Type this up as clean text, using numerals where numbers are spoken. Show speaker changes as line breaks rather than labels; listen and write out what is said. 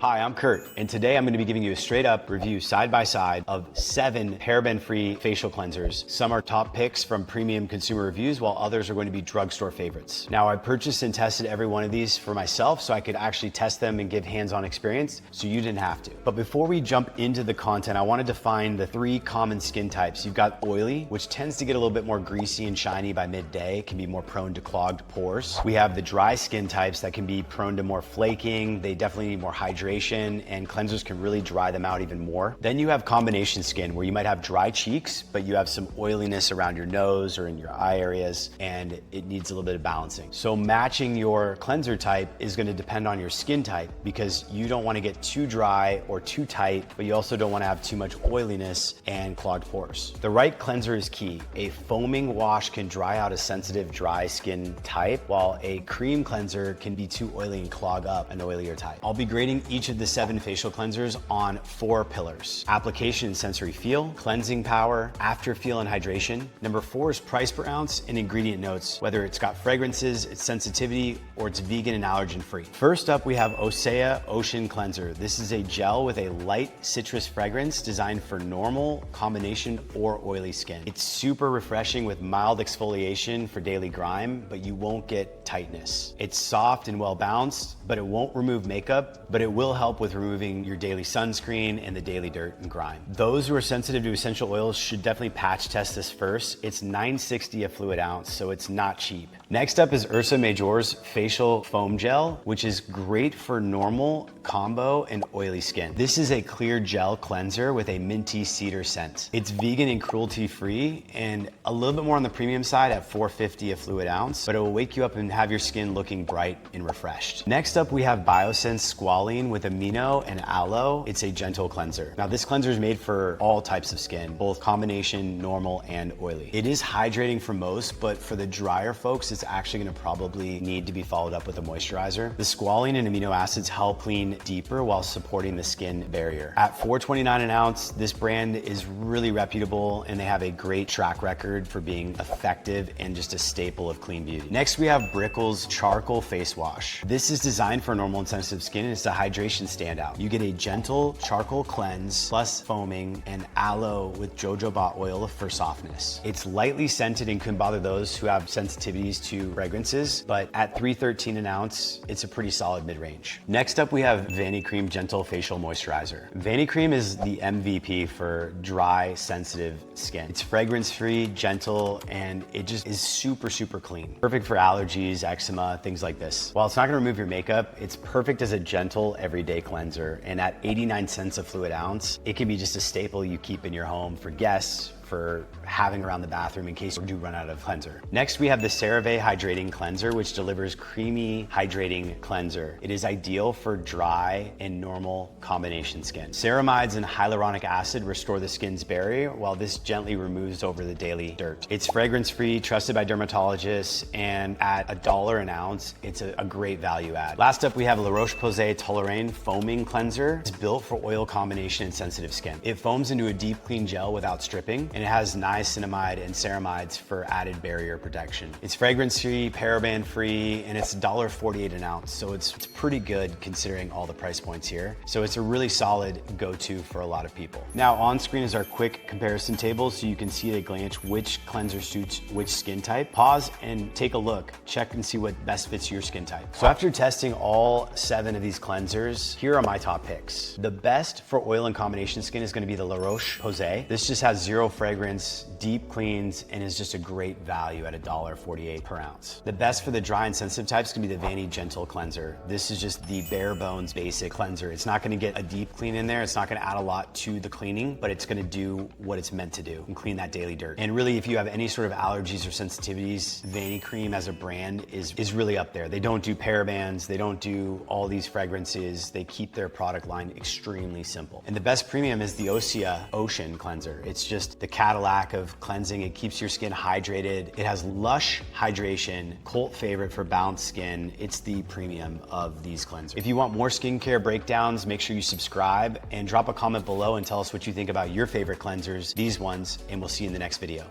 Hi, I'm Kurt, and today I'm going to be giving you a straight up review side by side of 7 paraben-free facial cleansers. Some are top picks from premium consumer reviews, while others are going to be drugstore favorites. Now, I purchased and tested every one of these for myself so I could actually test them and give hands-on experience so you didn't have to. But before we jump into the content, I want to define the 3 common skin types. You've got oily, which tends to get a little bit more greasy and shiny by midday, can be more prone to clogged pores. We have the dry skin types that can be prone to more flaking. They definitely need more hydration, and cleansers can really dry them out even more. Then you have combination skin where you might have dry cheeks, but you have some oiliness around your nose or in your eye areas, and it needs a little bit of balancing. So matching your cleanser type is going to depend on your skin type, because you don't want to get too dry or too tight, but you also don't want to have too much oiliness and clogged pores. The right cleanser is key. A foaming wash can dry out a sensitive dry skin type, while a cream cleanser can be too oily and clog up an oilier type. I'll be grading each of the 7 facial cleansers on 4 pillars: application and sensory feel, cleansing power, after feel and hydration. Number 4 is price per ounce and ingredient notes, whether it's got fragrances, its sensitivity, or it's vegan and allergen free. First up, we have Ossea Ocean Cleanser. This is a gel with a light citrus fragrance designed for normal, combination, or oily skin. It's super refreshing with mild exfoliation for daily grime, but you won't get tightness. It's soft and well balanced, but it won't remove makeup, but it will help with removing your daily sunscreen and the daily dirt and grime. Those who are sensitive to essential oils should definitely patch test this first. It's $9.60 a fluid ounce, so it's not cheap. Next up is Ursa Major's Facial Foam Gel, which is great for normal, combo, and oily skin. This is a clear gel cleanser with a minty cedar scent. It's vegan and cruelty-free, and a little bit more on the premium side at $4.50 a fluid ounce, but it will wake you up and have your skin looking bright and refreshed. Next up, we have Biossance Squalane with Amino and Aloe. It's a gentle cleanser. Now, this cleanser is made for all types of skin, both combination, normal, and oily. It is hydrating for most, but for the drier folks, it's actually gonna probably need to be followed up with a moisturizer. The squalane and amino acids help clean deeper while supporting the skin barrier. At $4.29 an ounce, this brand is really reputable, and they have a great track record for being effective and just a staple of clean beauty. Next, we have Brickell's Charcoal Face Wash. This is designed for normal and sensitive skin, and it's a hydration standout. You get a gentle charcoal cleanse plus foaming and aloe with jojoba oil for softness. It's lightly scented and can bother those who have sensitivities to fragrances, but at $3.13 an ounce, it's a pretty solid mid-range. Next up, we have Vanicream Gentle Facial Moisturizer. Vanicream is the MVP for dry, sensitive skin. It's fragrance-free, gentle, and it just is super, super clean. Perfect for allergies, eczema, things like this. While it's not gonna remove your makeup, it's perfect as a gentle, everyday cleanser. And at 89 cents a fluid ounce, it can be just a staple you keep in your home for guests, for having around the bathroom in case you do run out of cleanser. Next, we have the CeraVe Hydrating Cleanser, which delivers creamy hydrating cleanser. It is ideal for dry and normal combination skin. Ceramides and hyaluronic acid restore the skin's barrier, while this gently removes over the daily dirt. It's fragrance-free, trusted by dermatologists, and at $1 an ounce, it's a great value add. Last up, we have the Roche-Posay Toleriane Foaming Cleanser. It's built for oil combination and sensitive skin. It foams into a deep, clean gel without stripping, and it has niacinamide and ceramides for added barrier protection. It's fragrance-free, paraben-free, and it's $1.48 an ounce, so it's pretty good considering all the price points here. So it's a really solid go-to for a lot of people. Now, on screen is our quick comparison table, so you can see at a glance which cleanser suits which skin type. Pause and take a look. Check and see what best fits your skin type. So after testing all 7 of these cleansers, here are my top picks. The best for oil and combination skin is gonna be the La Roche-Posay. This just has 0 fragrance, deep cleans, and is just a great value at $1.48 per ounce. The best for the dry and sensitive types can be the Vani Gentle Cleanser. This is just the bare bones basic cleanser. It's not gonna get a deep clean in there. It's not gonna add a lot to the cleaning, but it's gonna do what it's meant to do and clean that daily dirt. And really, if you have any sort of allergies or sensitivities, Vanicream as a brand is really up there. They don't do parabens, they don't do all these fragrances. They keep their product line extremely simple. And the best premium is the Ossea Ocean Cleanser. It's just the Cadillac of cleansing. It keeps your skin hydrated. It has lush hydration, cult favorite for balanced skin. It's the premium of these cleansers. If you want more skincare breakdowns, make sure you subscribe and drop a comment below and tell us what you think about your favorite cleansers, these ones, and we'll see you in the next video.